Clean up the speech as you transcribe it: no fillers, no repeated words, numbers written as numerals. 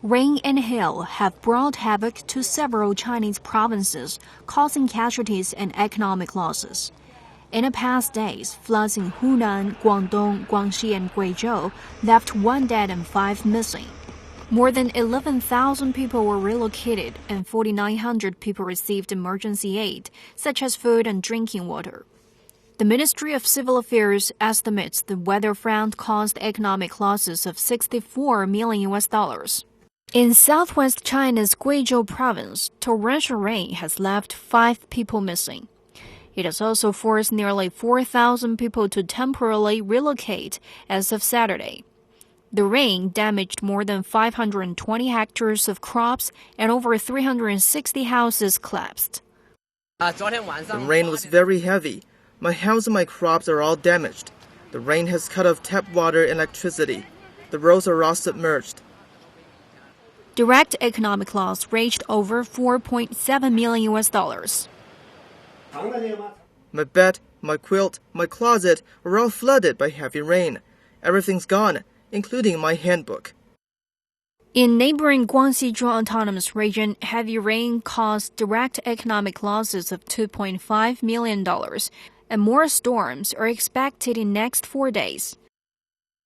Rain and hail have brought havoc to several Chinese provinces, causing casualties and economic losses. In the past days, floods in Hunan, Guangdong, Guangxi and Guizhou left 1 dead and 5 missing. More than 11,000 people were relocated and 4,900 people received emergency aid, such as food and drinking water. The Ministry of Civil Affairs estimates the weather front caused economic losses of $64 million. In southwest China's Guizhou province, torrential rain has left 5 people missing. It has also forced nearly 4,000 people to temporarily relocate as of Saturday. The rain damaged more than 520 hectares of crops and over 360 houses collapsed. The rain was very heavy. My house and my crops are all damaged. The rain has cut off tap water and electricity. The roads are all submerged. Direct economic loss reached over $4.7 million. My bed, my quilt, my closet are all flooded by heavy rain. Everything's gone, including my handbook. In neighboring Guangxi Autonomous Region, heavy rain caused direct economic losses of $2.5 million, and more storms are expected in next 4 days.